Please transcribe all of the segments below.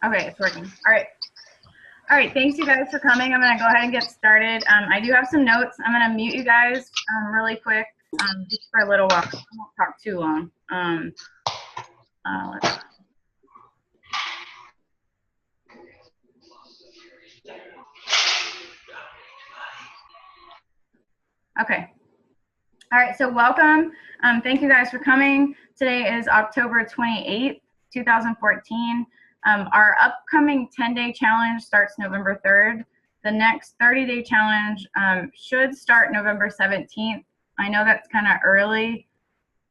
Okay, it's working. All right. All right, thanks you guys for coming. I'm gonna go ahead and get started. I do have some notes. I'm gonna mute you guys really quick, just for a little while. I won't talk too long. Let's Okay. All right, so welcome. Thank you guys for coming. Today is October 28th, 2014. Our upcoming 10-day challenge starts November 3rd. The next 30-day challenge should start November 17th. I know that's kind of early,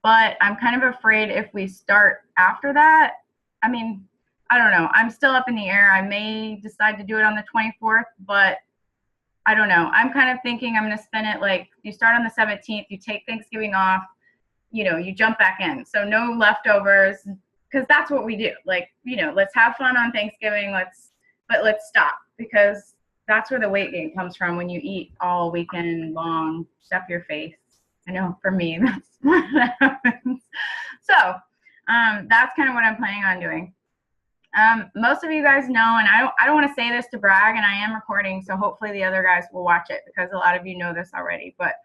but I'm kind of afraid if we start after that, I mean, I don't know. I'm still up in the air. I may decide to do it on the 24th, but I don't know. I'm kind of thinking I'm going to spin it like you start on the 17th, you take Thanksgiving off, you know, you jump back in. So no leftovers, because that's what we do. Like, you know, let's have fun on Thanksgiving, but let's stop, because that's where the weight gain comes from, when you eat all weekend long, stuff your face. I know for me, that's what happens. So that's kind of what I'm planning on doing. Most of you guys know, and I don't want to say this to brag, and I am recording, so hopefully the other guys will watch it, because a lot of you know this already, but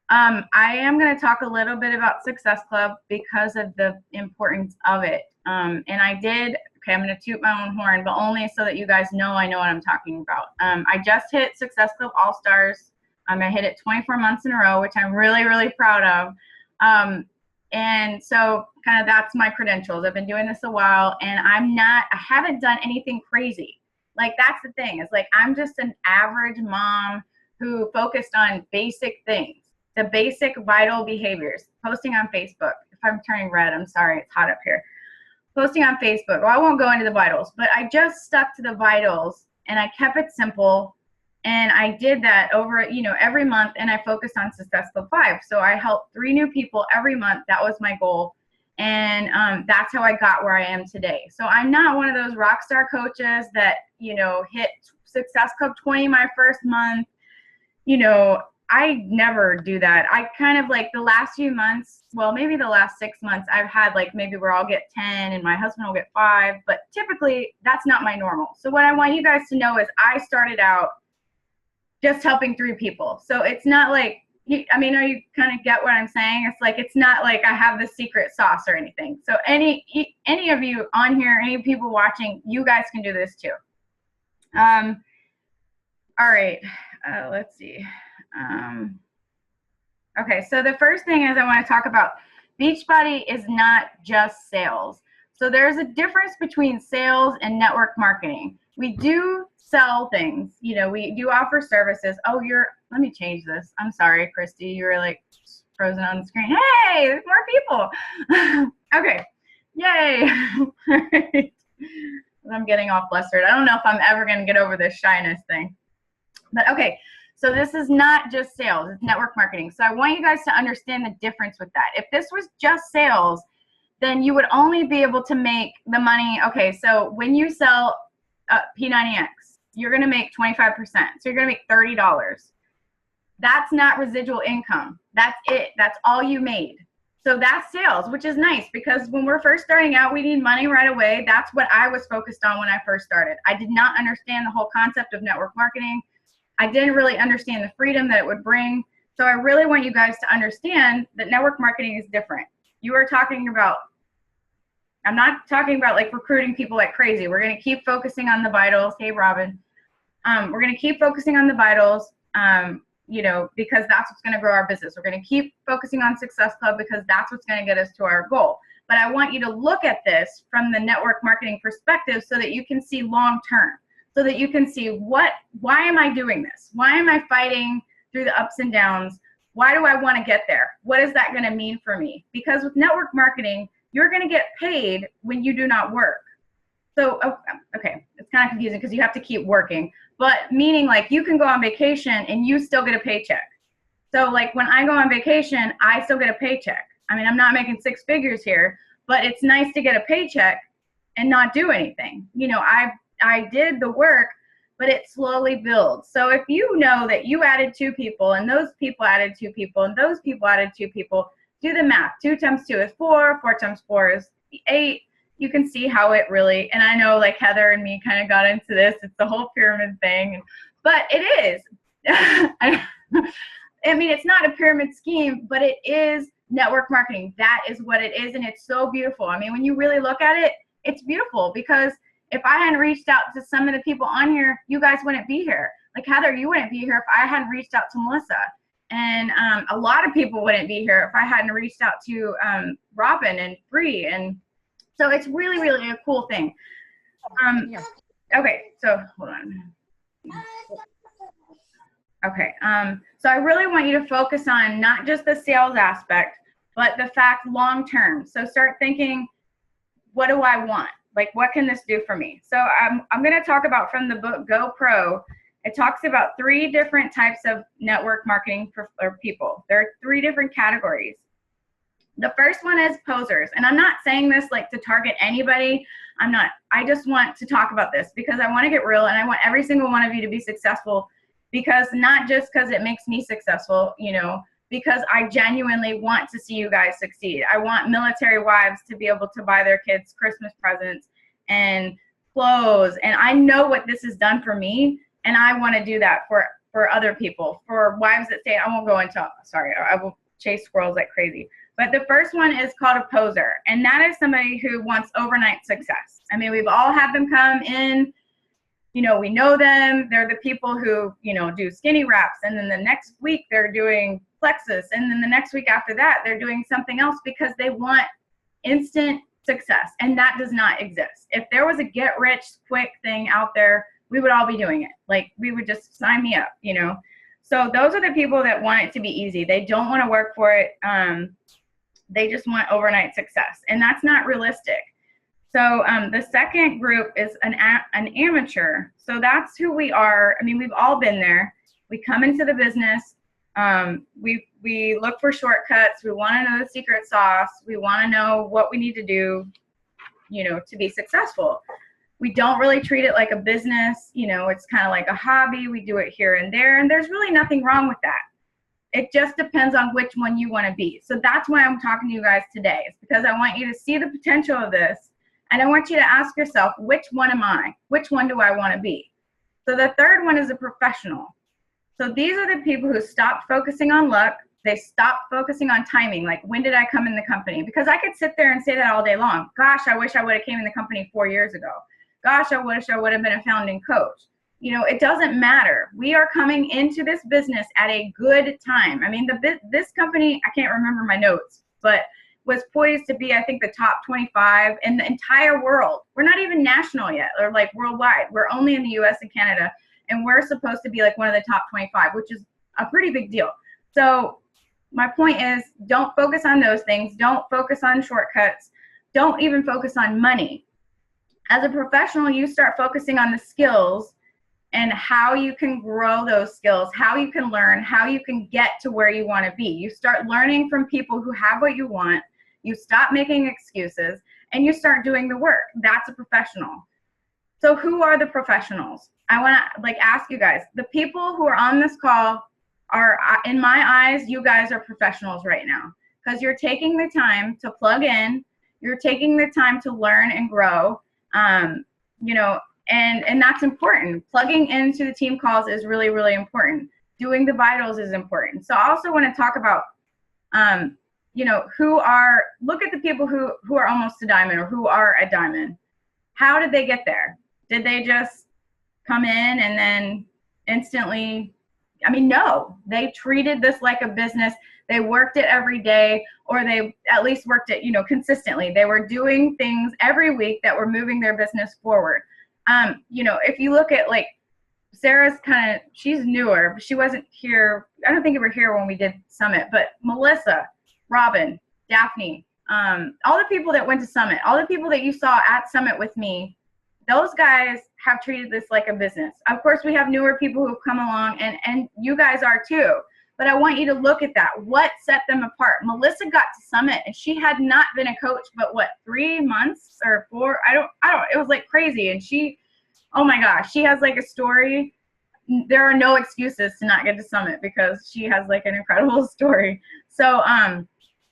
I am going to talk a little bit about Success Club because of the importance of it. And I did, okay, I'm going to toot my own horn, but only so that you guys know I know what I'm talking about. I just hit Success Club All-Stars. I hit it 24 months in a row, which I'm really, really proud of. And so kind of that's my credentials. I've been doing this a while, and I haven't done anything crazy. Like, that's the thing, is like, I'm just an average mom who focused on basic things, the basic vital behaviors. Posting on Facebook. If I'm turning red, I'm sorry, it's hot up here. Posting on Facebook. Well, I won't go into the vitals, but I just stuck to the vitals, and I kept it simple. And I did that over, you know, every month, and I focused on Success Club 5. So I helped 3 new people every month. That was my goal. And that's how I got where I am today. So I'm not one of those rock star coaches that, you know, hit Success Club 20 my first month. You know, I never do that. I kind of, like, the last few months, well, maybe the last 6 months, I've had, like, maybe where I'll get 10 and my husband will get 5. But typically, that's not my normal. So what I want you guys to know is I started out just helping 3 people. So it's not like, I mean, you kind of get what I'm saying? It's like, it's not like I have the secret sauce or anything. So any of you on here, any people watching, you guys can do this too. All right, let's see. Okay, so the first thing is I want to talk about Beachbody is not just sales. So there's a difference between sales and network marketing. We do sell things, you know, we do offer services. Oh, let me change this. I'm sorry, Christy, you were like frozen on the screen. Hey, there's more people. Okay, yay. I'm getting all flustered. I don't know if I'm ever going to get over this shyness thing. But okay, so this is not just sales, it's network marketing. So I want you guys to understand the difference with that. If this was just sales, then you would only be able to make the money. Okay, so when you sell P90X, you're going to make 25%. So you're going to make $30. That's not residual income. That's it. That's all you made. So that's sales, which is nice, because when we're first starting out, we need money right away. That's what I was focused on when I first started. I did not understand the whole concept of network marketing. I didn't really understand the freedom that it would bring. So I really want you guys to understand that network marketing is different. You are talking about, I'm not talking about like recruiting people like crazy. We're going to keep focusing on the vitals. Hey, Robin. We're going to keep focusing on the vitals, you know, because that's what's going to grow our business. We're going to keep focusing on Success Club because that's what's going to get us to our goal. But I want you to look at this from the network marketing perspective so that you can see long term, so that you can see why am I doing this? Why am I fighting through the ups and downs? Why do I want to get there? What is that going to mean for me? Because with network marketing, you're going to get paid when you do not work. So, okay, it's kind of confusing because you have to keep working, but meaning like you can go on vacation and you still get a paycheck. So like when I go on vacation, I still get a paycheck. I mean, I'm not making 6 figures here, but it's nice to get a paycheck and not do anything. You know, I did the work, but it slowly builds. So if you know that you added 2 people and those people added 2 people and those people added 2 people, do the math. 2 times 2 is 4, 4 times 4 is 8. you can see how it really, and I know like Heather and me kind of got into this, it's the whole pyramid thing, but it is. I mean, it's not a pyramid scheme, but it is network marketing. That is what it is, and it's so beautiful. I mean, when you really look at it, it's beautiful, because if I hadn't reached out to some of the people on here, you guys wouldn't be here. Like Heather, you wouldn't be here if I hadn't reached out to Melissa. And a lot of people wouldn't be here if I hadn't reached out to Robin and Bree. And so it's really, really a cool thing. Okay, so hold on. Okay, so I really want you to focus on not just the sales aspect, but the fact long term. So start thinking, what do I want? Like, what can this do for me? So I'm going to talk about from the book Go Pro. It talks about 3 different types of network marketing for people. There are 3 different categories. The first one is posers. And I'm not saying this like to target anybody. I just want to talk about this because I want to get real, and I want every single one of you to be successful, because not just because it makes me successful, you know, because I genuinely want to see you guys succeed. I want military wives to be able to buy their kids Christmas presents and clothes. And I know what this has done for me. And I want to do that for other people, for wives that say, I won't go into, sorry, I will chase squirrels like crazy. But the first one is called a poser. And that is somebody who wants overnight success. I mean, we've all had them come in, you know, we know them. They're the people who, you know, do skinny wraps. And then the next week they're doing plexus. And then the next week after that, they're doing something else because they want instant success. And that does not exist. If there was a get rich quick thing out there, we would all be doing it. Like, we would just sign me up, you know? So those are the people that want it to be easy. They don't want to work for it. They just want overnight success. And that's not realistic. So the second group is an amateur. So that's who we are. I mean, we've all been there. We come into the business. We look for shortcuts. We want to know the secret sauce. We want to know what we need to do, you know, to be successful. We don't really treat it like a business. You know, it's kind of like a hobby. We do it here and there, and there's really nothing wrong with that. It just depends on which one you want to be. So that's why I'm talking to you guys today. It's because I want you to see the potential of this, and I want you to ask yourself, which one am I? Which one do I want to be? So the third one is a professional. So these are the people who stopped focusing on luck. They stopped focusing on timing. Like, when did I come in the company? Because I could sit there and say that all day long. Gosh, I wish I would have came in the company 4 years ago. Gosh, I wish I would have been a founding coach. You know, it doesn't matter. We are coming into this business at a good time. I mean, this company, I can't remember my notes, but was poised to be, I think, the top 25 in the entire world. We're not even national yet, or like worldwide. We're only in the US and Canada, and we're supposed to be like one of the top 25, which is a pretty big deal. So my point is, don't focus on those things. Don't focus on shortcuts. Don't even focus on money. As a professional, you start focusing on the skills and how you can grow those skills, how you can learn, how you can get to where you want to be. You start learning from people who have what you want. You stop making excuses, and you start doing the work. That's a professional. So who are the professionals? I want to ask you guys, the people who are on this call are, in my eyes, you guys are professionals right now, because you're taking the time to plug in. You're taking the time to learn and grow. You know, and that's important. Plugging into the team calls is really, really important. Doing the vitals is important. So I also want to talk about, you know, look at the people who are almost a diamond, or who are a diamond. How did they get there? Did they just come in and then instantly, I mean, no, they treated this like a business. They worked it every day, or they at least worked it, you know, consistently. They were doing things every week that were moving their business forward. You know, if you look at like Sarah's she's newer, but she wasn't here. I don't think you were here when we did Summit, but Melissa, Robin, Daphne, all the people that went to Summit, all the people that you saw at Summit with me, those guys have treated this like a business. Of course, we have newer people who've come along, and you guys are too. But I want you to look at that. What set them apart? Melissa got to Summit, and she had not been a coach, but what, 3 months or 4? I don't. It was like crazy. And she, oh my gosh, she has like a story. There are no excuses to not get to Summit, because she has like an incredible story. So,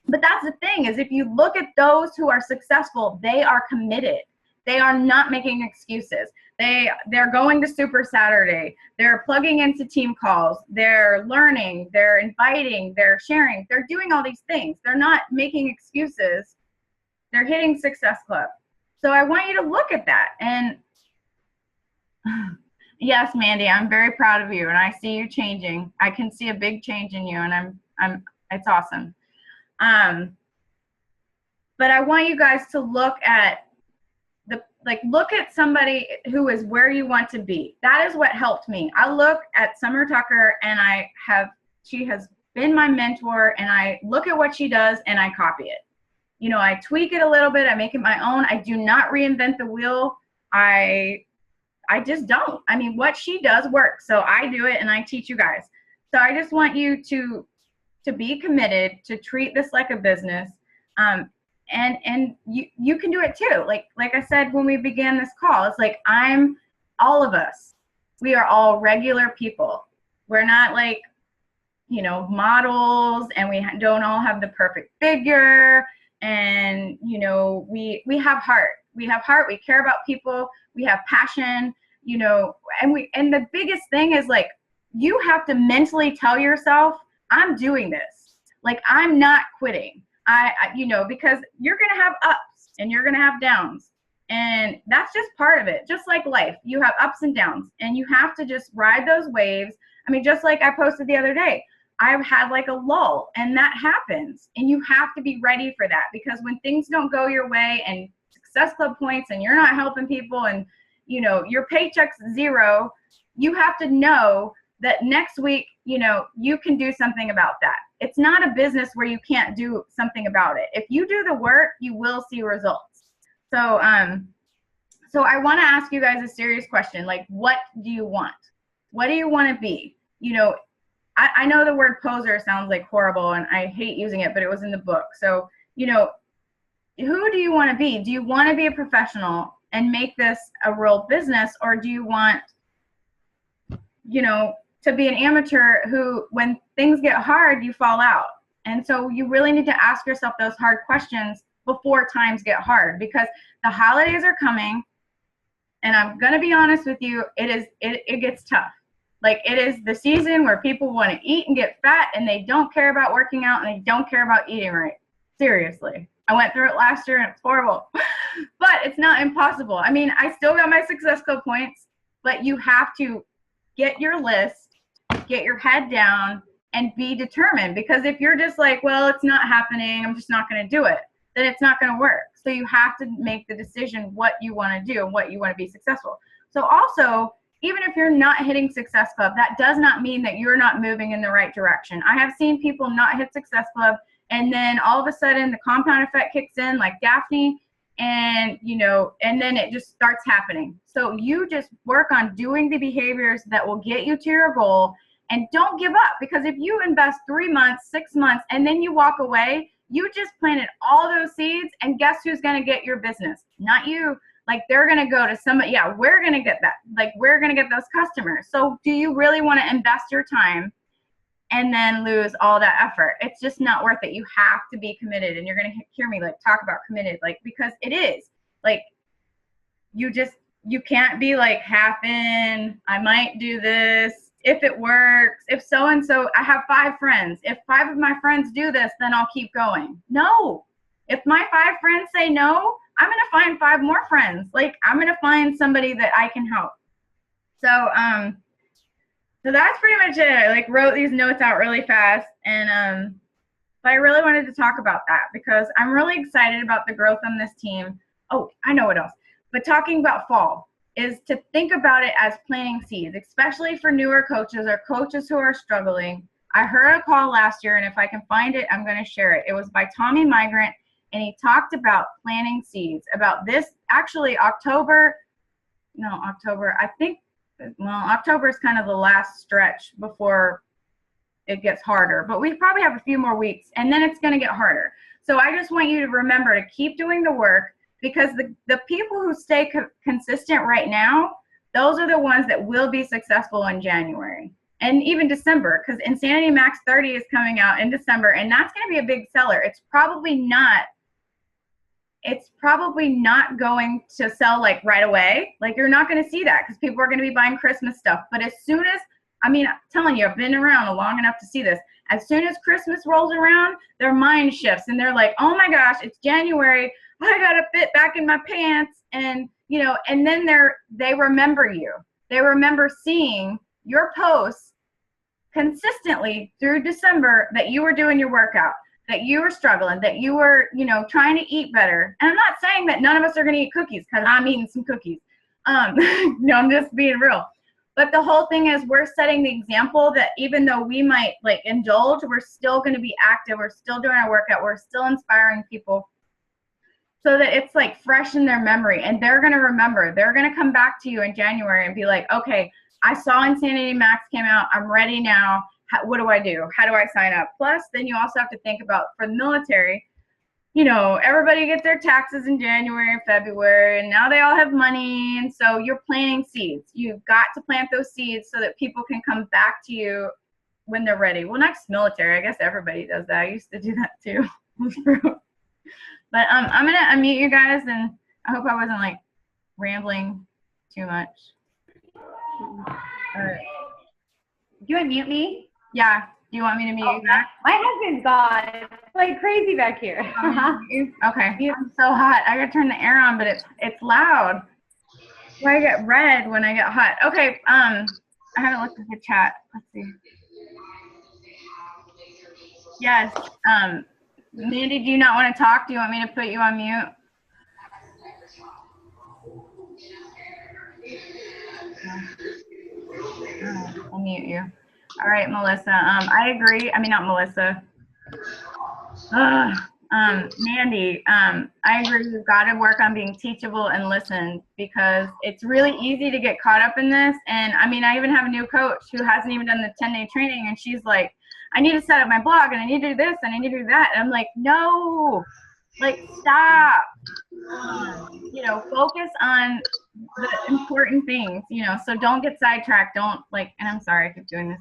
But that's the thing, is if you look at those who are successful, they are committed. They are not making excuses. They're going to Super Saturday. They're plugging into team calls. They're learning. They're inviting. They're sharing. They're doing all these things. They're not making excuses. They're hitting Success Club. So I want you to look at that. And yes, Mandy, I'm very proud of you, and I see you changing. I can see a big change in you, and it's awesome. But I want you guys to look at look at somebody who is where you want to be. That is what helped me. I look at Summer Tucker, and she has been my mentor, and I look at what she does and I copy it. You know, I tweak it a little bit, I make it my own. I do not reinvent the wheel. I just don't. I mean, what she does works, so I do it and I teach you guys. So I just want you to be committed, to treat this like a business. And you can do it too. Like I said when we began this call, it's like all of us, we are all regular people. We're not like, you know, models, and we don't all have the perfect figure. And, you know, we have heart. We have heart. We care about people. We have passion, you know, and the biggest thing is, like, you have to mentally tell yourself, I'm doing this. Like, I'm not quitting. You know, because you're going to have ups and you're going to have downs. And that's just part of it. Just like life, you have ups and downs, and you have to just ride those waves. I mean, just like I posted the other day, I've had like a lull, and that happens. And you have to be ready for that, because when things don't go your way and Success Club points and you're not helping people, and, you know, your paycheck's zero, you have to know that next week, you know, you can do something about that. It's not a business where you can't do something about it. If you do the work, you will see results. So, so I want to ask you guys a serious question. Like, what do you want? What do you want to be? You know, I know the word poser sounds like horrible, and I hate using it, but it was in the book. So, you know, who do you want to be? Do you want to be a professional and make this a real business, or do you want, you know, to be an amateur who, when things get hard, you fall out? And so you really need to ask yourself those hard questions before times get hard, because the holidays are coming, and I'm going to be honest with you, it gets tough. Like, it is the season where people want to eat and get fat, and they don't care about working out, and they don't care about eating right. Seriously. I went through it last year, and it's horrible. But it's not impossible. I mean, I still got my Success Club points, but you have to get your list, get your head down, and be determined. Because if you're just like, well, it's not happening, I'm just not going to do it, then it's not going to work. So you have to make the decision what you want to do and what you want to be successful. So also, even if you're not hitting Success Club, that does not mean that you're not moving in the right direction. I have seen people not hit Success Club, and then all of a sudden the compound effect kicks in, like Daphne, and, you know, and then it just starts happening. So you just work on doing the behaviors that will get you to your goal, and don't give up, because if you invest 3 months, 6 months, and then you walk away, you just planted all those seeds, and guess who's going to get your business? Not you. Like, they're going to go to somebody. Yeah, we're going to get that. Like, we're going to get those customers. So do you really want to invest your time and then lose all that effort? It's just not worth it. You have to be committed. And you're going to hear me like talk about committed, like, because it is like, you can't be like half in. I might do this if it works. If so-and-so, I have 5 friends. If 5 of my friends do this, then I'll keep going. No. If my 5 friends say no, I'm going to find 5 more friends. Like, I'm going to find somebody that I can help. So, so that's pretty much it. I like wrote these notes out really fast, and but I really wanted to talk about that because I'm really excited about the growth on this team. Oh, I know what else. But talking about fall is to think about it as planting seeds, especially for newer coaches or coaches who are struggling. I heard a call last year, and if I can find it, I'm going to share it. It was by Tommy Migrant, and he talked about planting seeds, about this actually October, I think, well, October is kind of the last stretch before it gets harder, but we probably have a few more weeks, and then it's going to get harder. So I just want you to remember to keep doing the work, because the people who stay consistent right now, those are the ones that will be successful in January. and even December, because Insanity Max 30 is coming out in December, and that's going to be a big seller. It's probably not going to sell like right away. Like, you're not going to see that because people are going to be buying Christmas stuff. But as soon as, I mean, I'm telling you, I've been around long enough to see this. As soon as Christmas rolls around, their mind shifts and they're like, oh my gosh, it's January. I got to fit back in my pants. And, you know, and then they remember you. They remember seeing your posts consistently through December that you were doing your workout, that you were struggling, that you were, you know, trying to eat better. And I'm not saying that none of us are going to eat cookies, because I'm eating some cookies. No, I'm just being real. But the whole thing is, we're setting the example that even though we might like indulge, we're still going to be active. We're still doing our workout. We're still inspiring people, so that it's like fresh in their memory, and they're going to remember. They're going to come back to you in January and be like, okay, I saw Insanity Max came out. I'm ready now. What do I do? How do I sign up? Plus, then you also have to think about, for the military, you know, everybody gets their taxes in January and February, and now they all have money, and so you're planting seeds. You've got to plant those seeds so that people can come back to you when they're ready. Well, next military, I guess everybody does that. I used to do that too. But I'm going to unmute you guys, and I hope I wasn't like rambling too much. All right. Do you unmute me? Yeah. Do you want me to mute you back? My husband's gone. It's like crazy back here. Okay. It's so hot. I gotta turn the air on, but it's loud. So I get red when I get hot. Okay. I haven't looked at the chat. Let's see. Yes. Mandy, do you not want to talk? Do you want me to put you on mute? I'll mute you. All right, Melissa. I agree. I mean, not Melissa. Mandy, I agree. We've got to work on being teachable and listen, because it's really easy to get caught up in this. And I mean, I even have a new coach who hasn't even done the 10-day training, and she's like, I need to set up my blog, and I need to do this, and I need to do that. And I'm like, no, like, stop. You know, focus on the important things, you know, so don't get sidetracked. Don't like, and I'm sorry I keep doing this.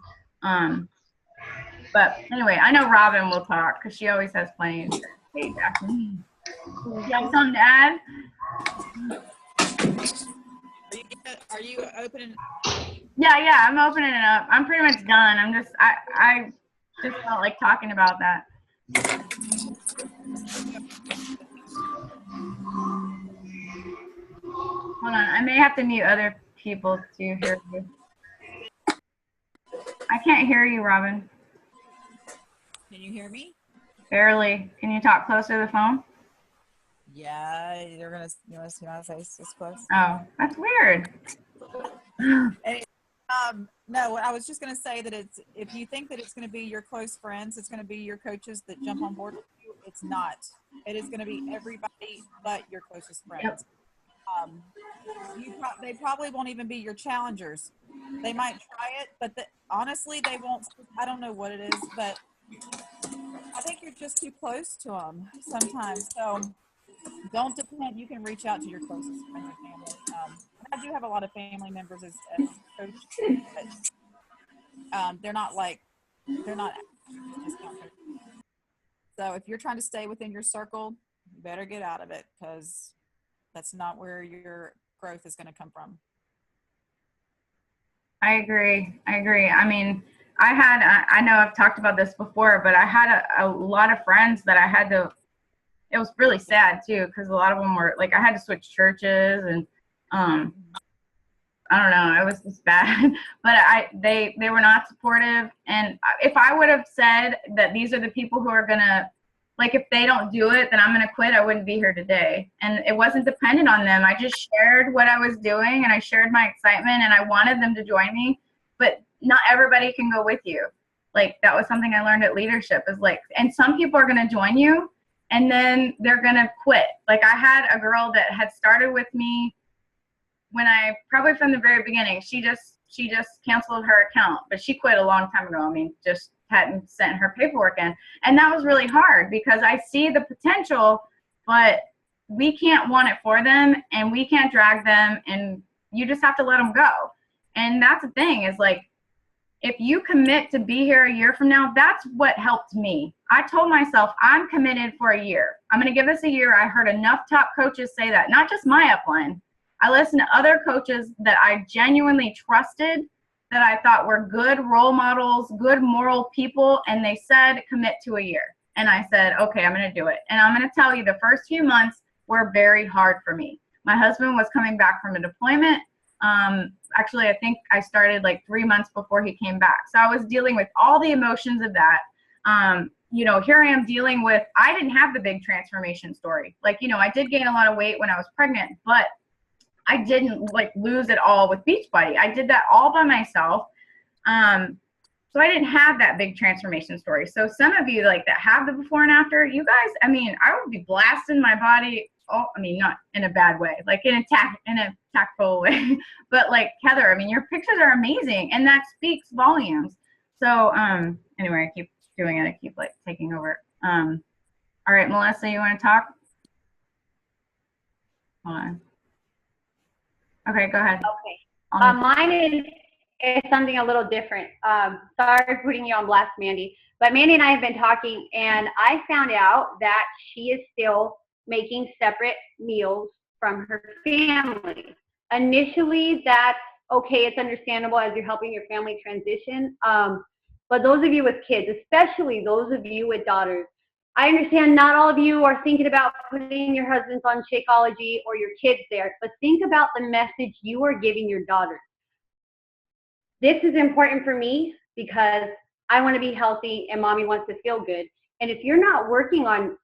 But anyway, I know Robin will talk because she always has plenty to say. You have something to add? Are you opening? Yeah, I'm opening it up. I'm pretty much done. I just felt like talking about that. Hold on, I may have to mute other people to hear you. I can't hear you, Robin. Can you hear me? Barely. Can you talk closer to the phone? Yeah, you want to see my face this close? Oh, that's weird. No, I was just going to say that if you think that it's going to be your close friends, it's going to be your coaches that jump on board with you. It's not. It is going to be everybody but your closest friends. They probably won't even be your challengers. They might try it, but honestly, they won't. I don't know what it is, but I think you're just too close to them sometimes. So don't depend. You can reach out to your closest friends and family. I do have a lot of family members as coaches, but they're not discount coaches. So if you're trying to stay within your circle, you better get out of it, because that's not where your growth is going to come from. I agree. I mean, I know I've talked about this before, but I had a lot of friends that I had to, it was really sad too, because a lot of them were like, I had to switch churches, and I don't know, it was just bad. But they were not supportive. And if I would have said that these are the people who are gonna, like, if they don't do it, then I'm gonna quit, I wouldn't be here today. And it wasn't dependent on them. I just shared what I was doing, and I shared my excitement, and I wanted them to join me. But not everybody can go with you. Like, that was something I learned at leadership, is like, and some people are gonna join you, and then they're gonna quit. Like, I had a girl that had started with me when probably from the very beginning. She just canceled her account, but she quit a long time ago. I mean, just hadn't sent her paperwork in. And that was really hard, because I see the potential, but we can't want it for them, and we can't drag them, and you just have to let them go. And that's the thing, is like, if you commit to be here a year from now, that's what helped me. I told myself, I'm committed for a year. I'm going to give this a year. I heard enough top coaches say that, not just my upline. I listened to other coaches that I genuinely trusted, that I thought were good role models, good moral people, and they said commit to a year. And I said, okay, I'm going to do it. And I'm going to tell you, the first few months were very hard for me. My husband was coming back from a deployment. Actually, I think I started like 3 months before he came back. So I was dealing with all the emotions of that. You know, here I am dealing with, I didn't have the big transformation story. Like, you know, I did gain a lot of weight when I was pregnant, but I didn't like lose it all with Beachbody. I did that all by myself. So I didn't have that big transformation story. So some of you like that have the before and after, you guys, I mean, I would be blasting my body. Oh, I mean, not in a bad way, like in a tactful way, but like Heather, I mean, your pictures are amazing, and that speaks volumes. So anyway, I keep doing it. I keep like taking over. All right, Melissa, you want to talk? Hold on. Okay, go ahead. Okay. Mine is something a little different. Sorry for putting you on blast, Mandy. But Mandy and I have been talking, and I found out that she is still making separate meals from her family. Initially, that's okay. It's understandable as you're helping your family transition. But those of you with kids, especially those of you with daughters, I understand not all of you are thinking about putting your husbands on Shakeology or your kids there, but think about the message you are giving your daughters. This is important for me because I want to be healthy and mommy wants to feel good. And if you're not working on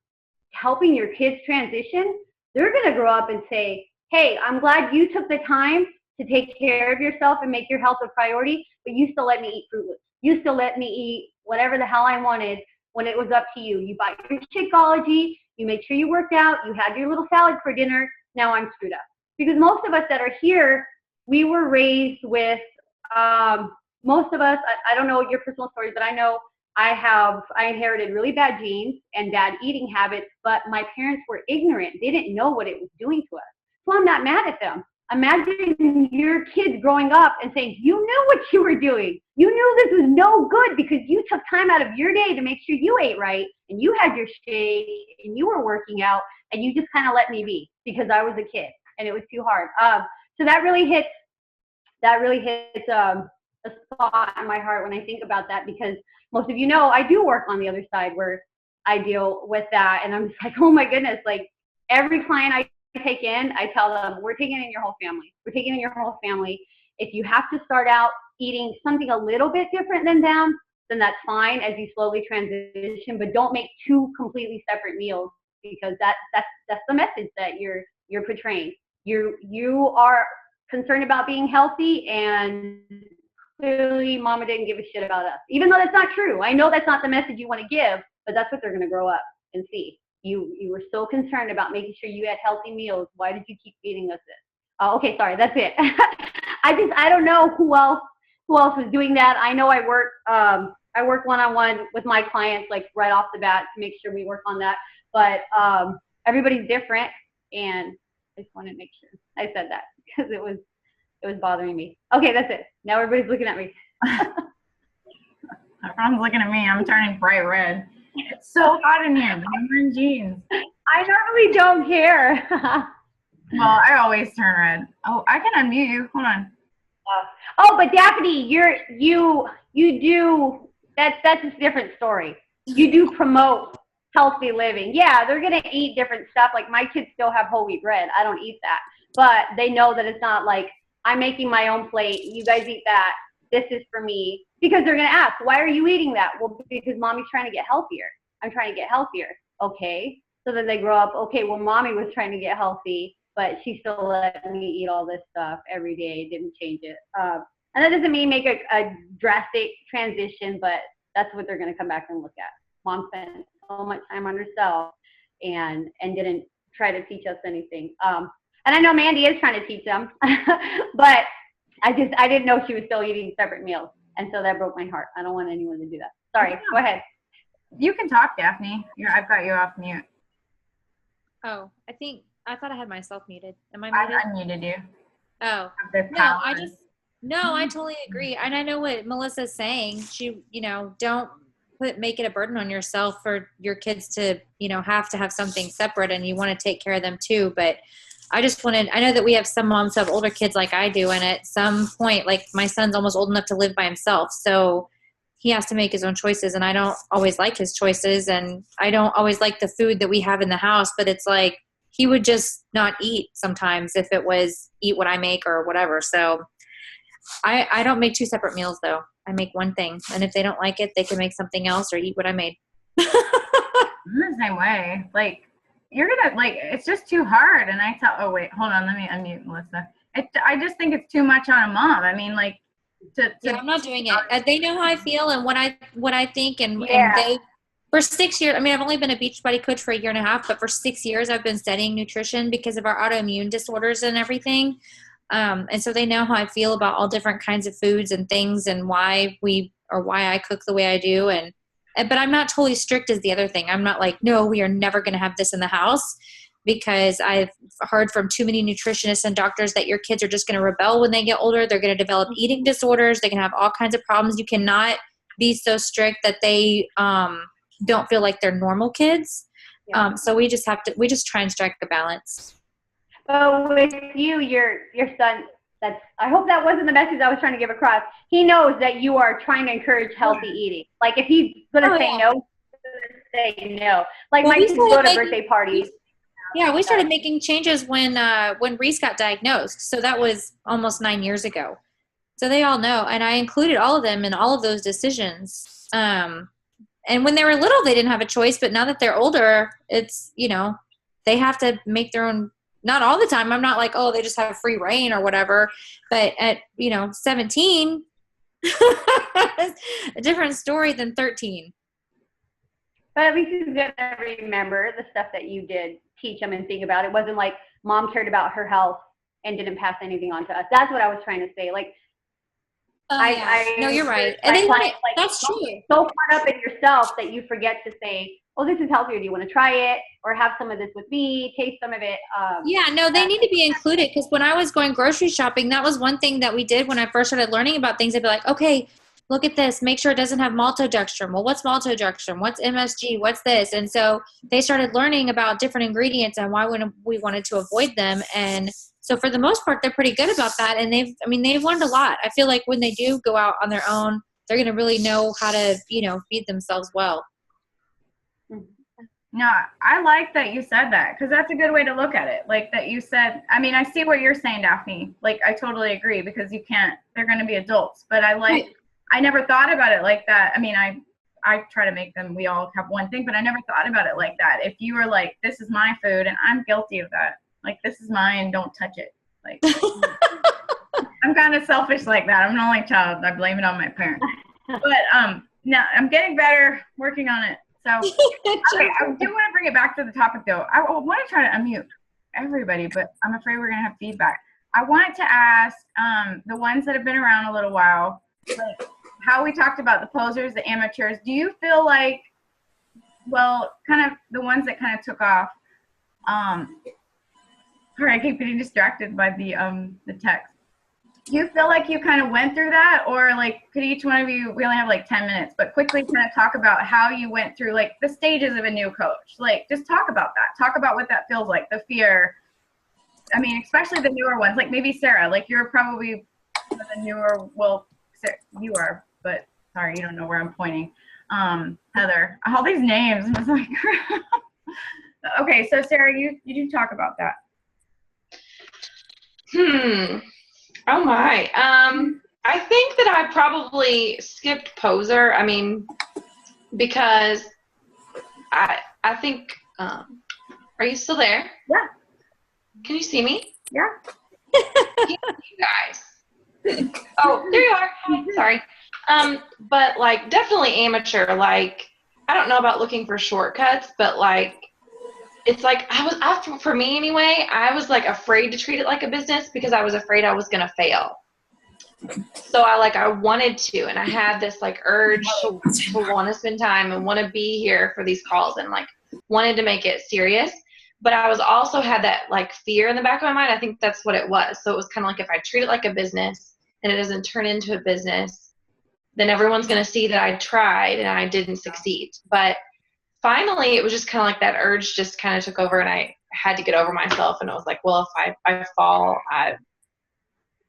helping your kids transition, they're going to grow up and say, hey, I'm glad you took the time to take care of yourself and make your health a priority, but you still let me eat Fruit Loops. You still let me eat whatever the hell I wanted when it was up to you. You bought your Shakeology, you made sure you worked out, you had your little salad for dinner, now I'm screwed up. Because most of us that are here, we were raised with, most of us, I don't know your personal stories, but I know I inherited really bad genes and bad eating habits, but my parents were ignorant. They didn't know what it was doing to us. So I'm not mad at them. Imagine your kids growing up and saying, you knew what you were doing. You knew this was no good because you took time out of your day to make sure you ate right and you had your shake and you were working out and you just kind of let me be because I was a kid and it was too hard. So that really hits a spot in my heart when I think about that, because most of you know I do work on the other side where I deal with that, and I'm just like, oh my goodness, like every client I take in, I tell them, we're taking in your whole family. We're taking in your whole family. If you have to start out eating something a little bit different than them, then that's fine as you slowly transition, but don't make two completely separate meals, because that's the message that you're portraying. You are concerned about being healthy, and clearly mama didn't give a shit about us, even though that's not true. I know that's not the message you want to give, but that's what they're going to grow up and see. You were so concerned about making sure you had healthy meals. Why did you keep feeding us this? Okay, sorry, that's it. I don't know who else was doing that. I know I work one-on-one with my clients, like right off the bat, to make sure we work on that. But everybody's different, and I just want to make sure I said that because it was bothering me. Okay, that's it. Now everybody's looking at me. Everyone's looking at me. I'm turning bright red. It's so hot in here. I'm wearing jeans. I normally don't care. Well, I always turn red. Oh, I can unmute you. Hold on. Oh, but Daphne, you do, that's a different story. You do promote healthy living. Yeah, they're gonna eat different stuff. Like my kids still have whole wheat bread. I don't eat that, but they know that it's not like I'm making my own plate. You guys eat that. This is for me. Because they're gonna ask, why are you eating that? Well, because mommy's trying to get healthier. I'm trying to get healthier. Okay. So then they grow up, okay, well, mommy was trying to get healthy, but she still let me eat all this stuff every day, didn't change it. And that doesn't mean make a drastic transition, but that's what they're going to come back and look at. Mom spent so much time on herself and didn't try to teach us anything. And I know Mandy is trying to teach them, but I didn't know she was still eating separate meals. And so that broke my heart. I don't want anyone to do that. Sorry, go ahead. You can talk, Daphne. I've got you off mute. Oh, I thought I had myself muted. Am I muted? I unmuted you. Oh, no, No, I totally agree. And I know what Melissa's saying. She, don't make it a burden on yourself for your kids to, have to have something separate, and you want to take care of them too. But I know that we have some moms who have older kids like I do. And at some point, like my son's almost old enough to live by himself. So he has to make his own choices, and I don't always like his choices, and I don't always like the food that we have in the house, but it's like he would just not eat sometimes if it was eat what I make or whatever. So I don't make 2 separate meals though. I make one thing, and if they don't like it, they can make something else or eat what I made. I'm the same way. Like, you're gonna, like, it's just too hard. And oh wait, hold on, let me unmute Melissa. I just think it's too much on a mom. I mean, like, yeah, I'm not doing it. They know how I feel and what I think, and they, for 6 years, I mean, I've only been a Beachbody coach for a year and a half, but for 6 years I've been studying nutrition because of our autoimmune disorders and everything. And so they know how I feel about all different kinds of foods and things, and why I cook the way I do. But I'm not totally strict as the other thing. I'm not like, no, we are never going to have this in the house, because I've heard from too many nutritionists and doctors that your kids are just going to rebel when they get older. They're going to develop eating disorders. They can have all kinds of problems. You cannot be so strict that they don't feel like they're normal kids. Yeah. So we just try and strike a balance. But with you, your son, I hope that wasn't the message I was trying to give across. He knows that you are trying to encourage healthy eating. Like, if he's going to say no, he's going to say no. Like, my kids go to birthday parties. Yeah, we started making changes when Reese got diagnosed. So that was almost 9 years ago. So they all know. And I included all of them in all of those decisions. And when they were little, they didn't have a choice. But now that they're older, it's, they have to make their own. Not all the time. I'm not like, oh, they just have free reign or whatever. But at, 17, a different story than 13. But at least he's going to remember the stuff that you did teach him and think about. It wasn't like mom cared about her health and didn't pass anything on to us. That's what I was trying to say. Like, no, you're right. And that's true. So caught up in yourself that you forget to say, oh, this is healthier. Do you want to try it? Or have some of this with me, taste some of it. They need to be included, because when I was going grocery shopping, that was one thing that we did when I first started learning about things. I'd be like, okay, look at this. Make sure it doesn't have maltodextrin. Well, what's maltodextrin? What's MSG? What's this? And so they started learning about different ingredients and why we wanted to avoid them. And so for the most part, they're pretty good about that. And they've learned a lot. I feel like when they do go out on their own, they're going to really know how to, feed themselves well. No, I like that you said that, because that's a good way to look at it. Like that you said, I mean, I see what you're saying, Daphne. Like, I totally agree, because they're going to be adults. But I never thought about it like that. I mean, I try to make them, we all have one thing, but I never thought about it like that. If you were like, this is my food, and I'm guilty of that. Like, this is mine, don't touch it. Like, I'm kind of selfish like that. I'm an only child. I blame it on my parents. But no, I'm getting better, working on it. So, okay, I do want to bring it back to the topic, though. I want to try to unmute everybody, but I'm afraid we're going to have feedback. I wanted to ask the ones that have been around a little while, like how we talked about the posers, the amateurs. Do you feel like, well, kind of the ones that kind of took off? Sorry, I keep getting distracted by the text. Do you feel like you kind of went through that, or like could each one of you, we only have like 10 minutes, but quickly kind of talk about how you went through like the stages of a new coach? Like, just talk about that. Talk about what that feels like, the fear. I mean, especially the newer ones, like maybe Sarah, like you're probably the newer, well, Sarah, you are, but sorry, you don't know where I'm pointing. Heather, all these names. I was like, okay, so Sarah, you do talk about that. Oh my. I think that I probably skipped poser. I mean, because I think, are you still there? Yeah. Can you see me? Yeah. You guys. Oh, there you are. Hi, sorry. But like definitely amateur. Like, I don't know about looking for shortcuts, but like, it's like for me anyway, I was like afraid to treat it like a business because I was afraid I was going to fail. So I wanted to, and I had this like urge to want to spend time and want to be here for these calls and like wanted to make it serious. But I was also had that like fear in the back of my mind. I think that's what it was. So it was kind of like if I treat it like a business and it doesn't turn into a business, then everyone's going to see that I tried and I didn't succeed. But finally, it was just kind of like that urge just kind of took over, and I had to get over myself. And I was like, well, if I fall, I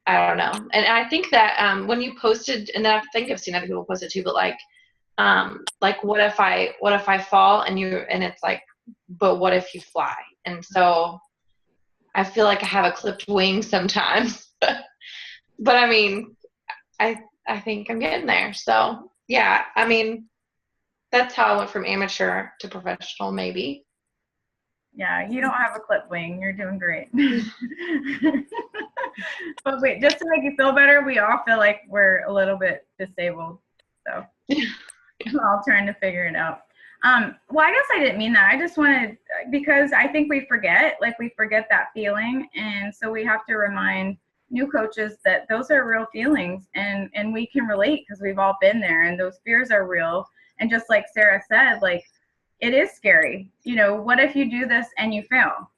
don't know. And I think that when you posted, and then I think I've seen other people post it too, but like what if I fall and it's like, but what if you fly? And so I feel like I have a clipped wing sometimes, but I mean, I think I'm getting there. So yeah, I mean, that's how I went from amateur to professional, maybe. Yeah, you don't have a clip wing. You're doing great. But wait, just to make you feel better, we all feel like we're a little bit disabled. So we're all trying to figure it out. Well, I guess I didn't mean that. I just wanted, because I think we forget that feeling. And so we have to remind new coaches that those are real feelings, and we can relate because we've all been there, and those fears are real. And just like Sarah said, like, it is scary. You know, what if you do this and you fail?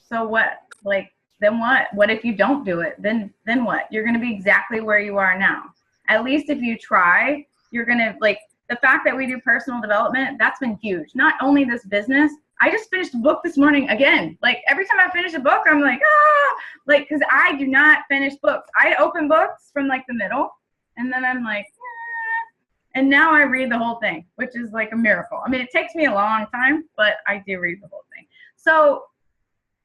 So what? Like, then what? What if you don't do it? Then what? You're going to be exactly where you are now. At least if you try, you're going to, like, the fact that we do personal development, that's been huge. Not only this business, I just finished a book this morning again. Like, every time I finish a book, I'm like, like, because I do not finish books. I open books from like the middle, and then I'm like, and now I read the whole thing, which is like a miracle. I mean, it takes me a long time, but I do read the whole thing. So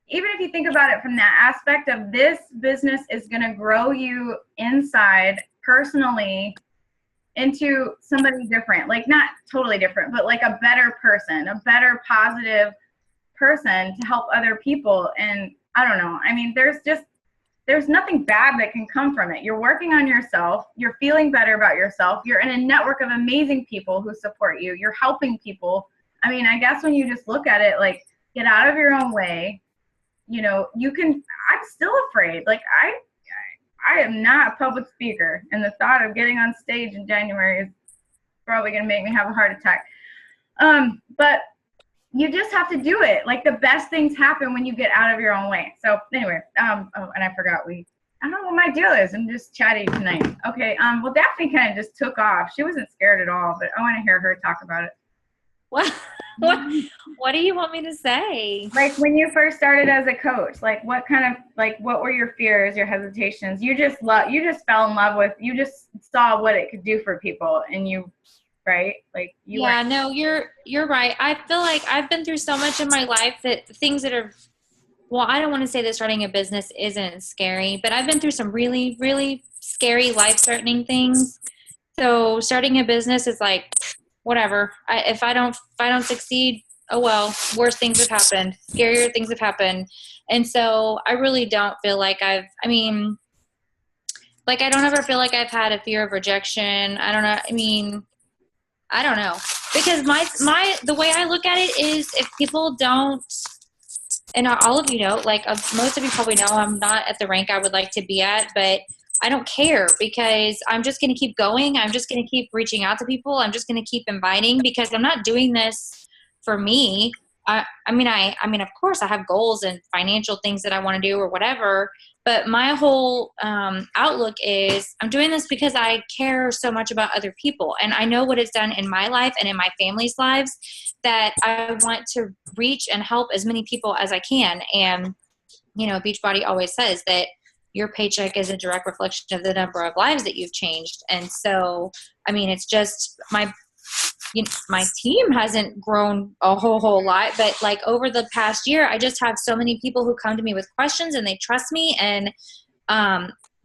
even if you think about it from that aspect of, this business is going to grow you inside personally into somebody different, like not totally different, but like a better person, a better positive person to help other people. And I don't know, I mean, there's nothing bad that can come from it. You're working on yourself. You're feeling better about yourself. You're in a network of amazing people who support you. You're helping people. I mean, I guess when you just look at it, like, get out of your own way. You know, you can, I'm still afraid. Like, I am not a public speaker, and the thought of getting on stage in January is probably going to make me have a heart attack. But you just have to do it. Like, the best things happen when you get out of your own way. So anyway, oh, and I forgot, I don't know what my deal is. I'm just chatty tonight. Okay. Well, Daphne kind of just took off. She wasn't scared at all, but I want to hear her talk about it. What do you want me to say? Like, when you first started as a coach, like, what were your fears, your hesitations? You just fell in love with, you just saw what it could do for people, and you, right? Like, you yeah, no, you're right. I feel like I've been through so much in my life that things that are, well, I don't want to say that starting a business isn't scary, but I've been through some really, really scary, life-threatening things. So starting a business is like, whatever. If I don't succeed, oh well, worse things have happened. Scarier things have happened. And so I really don't feel like I don't ever feel like I've had a fear of rejection. I don't know. I mean, I don't know. Because the way I look at it is, if people don't, and all of you know, like, most of you probably know, I'm not at the rank I would like to be at, but I don't care, because I'm just going to keep going. I'm just going to keep reaching out to people. I'm just going to keep inviting, because I'm not doing this for me. I mean, of course I have goals and financial things that I want to do or whatever, but my whole outlook is, I'm doing this because I care so much about other people. And I know what it's done in my life and in my family's lives, that I want to reach and help as many people as I can. And, you know, Beachbody always says that your paycheck is a direct reflection of the number of lives that you've changed. And so, I mean, it's just my team hasn't grown a whole lot, but like, over the past year, I just have so many people who come to me with questions, and they trust me. And,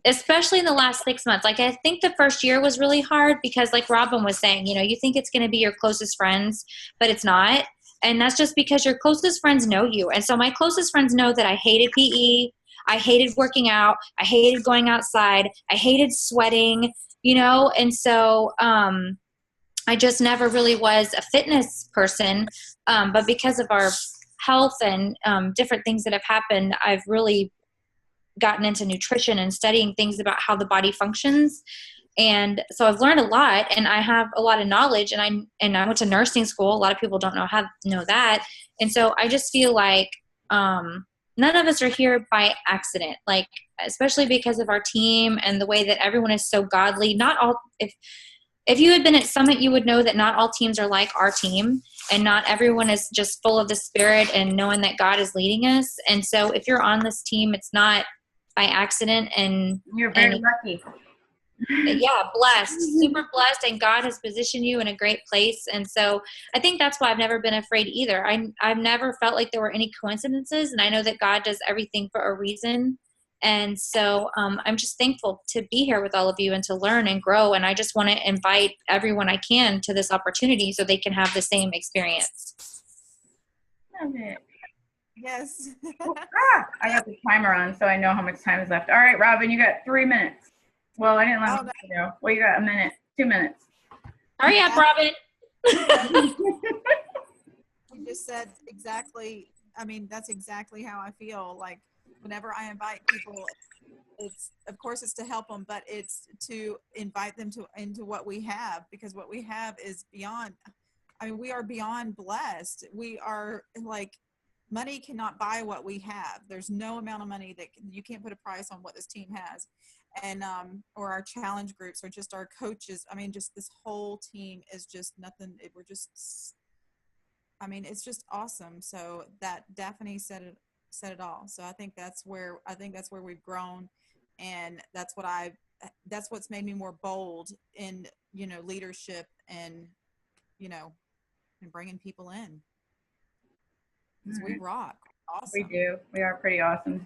especially in the last 6 months, like, I think the first year was really hard, because like Robin was saying, you know, you think it's going to be your closest friends, but it's not. And that's just because your closest friends know you. And so my closest friends know that I hated PE. I hated working out. I hated going outside. I hated sweating, you know? And so, I just never really was a fitness person. But because of our health and, different things that have happened, I've really gotten into nutrition and studying things about how the body functions. And so I've learned a lot, and I have a lot of knowledge, and I went to nursing school. A lot of people don't know that. And so I just feel like, none of us are here by accident, like, especially because of our team and the way that everyone is so godly. Not all, if you had been at Summit, you would know that not all teams are like our team, and not everyone is just full of the Spirit and knowing that God is leading us. And so if you're on this team, it's not by accident. And you're very lucky. Yeah, blessed, super blessed, and God has positioned you in a great place. And so I think that's why I've never been afraid either. I've never felt like there were any coincidences, and I know that God does everything for a reason. And so I'm just thankful to be here with all of you and to learn and grow. And I just want to invite everyone I can to this opportunity so they can have the same experience. Love it. Yes. I got the timer on, so I know how much time is left. All right, Robin, you got 3 minutes. Well, I didn't let you know. Well, you got a minute, 2 minutes. Hurry up, Robin. You just said exactly, I mean, that's exactly how I feel. Like, whenever I invite people, it's, of course, it's to help them, but it's to invite them into what we have, because what we have is beyond, I mean, we are beyond blessed. We are, like, money cannot buy what we have. There's no amount of money that you can't put a price on what this team has. And or our challenge groups, or just our coaches. I mean, just this whole team is just nothing. We're just, I mean, it's just awesome. So that Daphne said it all. So I think that's where we've grown, and that's what's made me more bold in, you know, leadership and, you know, and bringing people in. Because we rock. Awesome. We do. We are pretty awesome.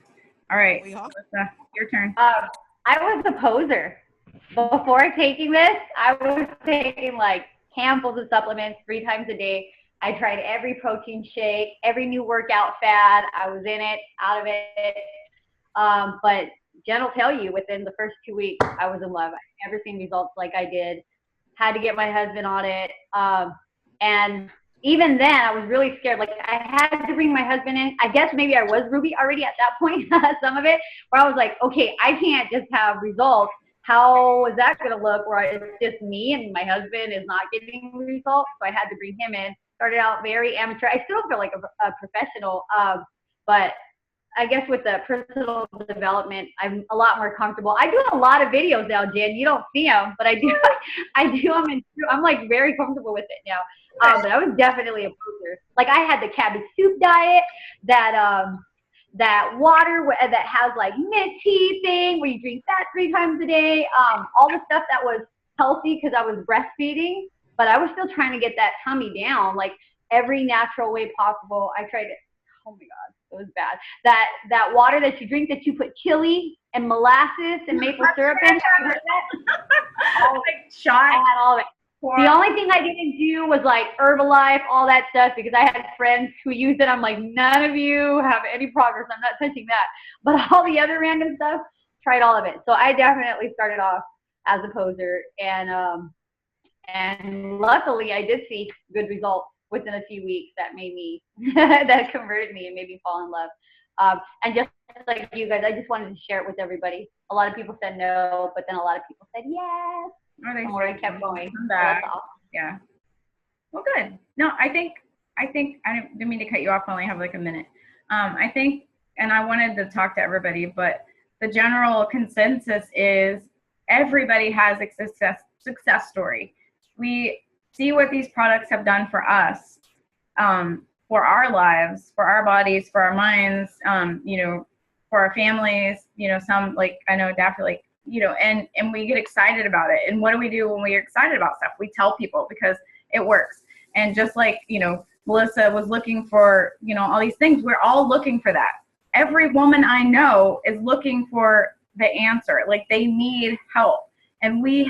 All right, We are. Melissa, your turn. I was a poser. Before taking this, I was taking like handfuls of supplements 3 times a day. I tried every protein shake, every new workout fad. I was in it, out of it. But Jen will tell you, within the first 2 weeks, I was in love. I've never seen results like I did. Had to get my husband on it. And even then, I was really scared. Like, I had to bring my husband in. I guess maybe I was Ruby already at that point, some of it, where I was like, okay, I can't just have results. How is that going to look where it's just me and my husband is not getting results? So I had to bring him in. Started out very amateur. I still feel like a professional, but I guess with the personal development, I'm a lot more comfortable. I do a lot of videos now, Jen. You don't see them, but I do them, and I'm like very comfortable with it now. But I was definitely a poser. Like, I had the cabbage soup diet, that water that has like mint tea thing where you drink that 3 times a day. All the stuff that was healthy because I was breastfeeding, but I was still trying to get that tummy down, like every natural way possible. I tried it. Oh my God, it was bad. That water that you drink that you put chili and molasses and maple syrup in. Have you heard that? Like shot. I had all of it. The only thing I didn't do was like Herbalife, all that stuff, because I had friends who used it. I'm like, none of you have any progress. I'm not touching that. But all the other random stuff, tried all of it. So I definitely started off as a poser, and luckily I did see good results within a few weeks that made me, that converted me and made me fall in love. And just like you guys, I just wanted to share it with everybody. A lot of people said no, but then a lot of people said yes. Or I kept going. Yeah. Well, good. No, I think I didn't mean to cut you off. I only have like a minute. I think, and I wanted to talk to everybody, but the general consensus is everybody has a success story. We see what these products have done for us, for our lives, for our bodies, for our minds, you know, for our families, you know, some, like, I know Daphne, like, you know, and we get excited about it. And what do we do when we get excited about stuff? We tell people because it works. And just like, you know, Melissa was looking for, you know, all these things, we're all looking for that. Every woman I know is looking for the answer. Like, they need help. And we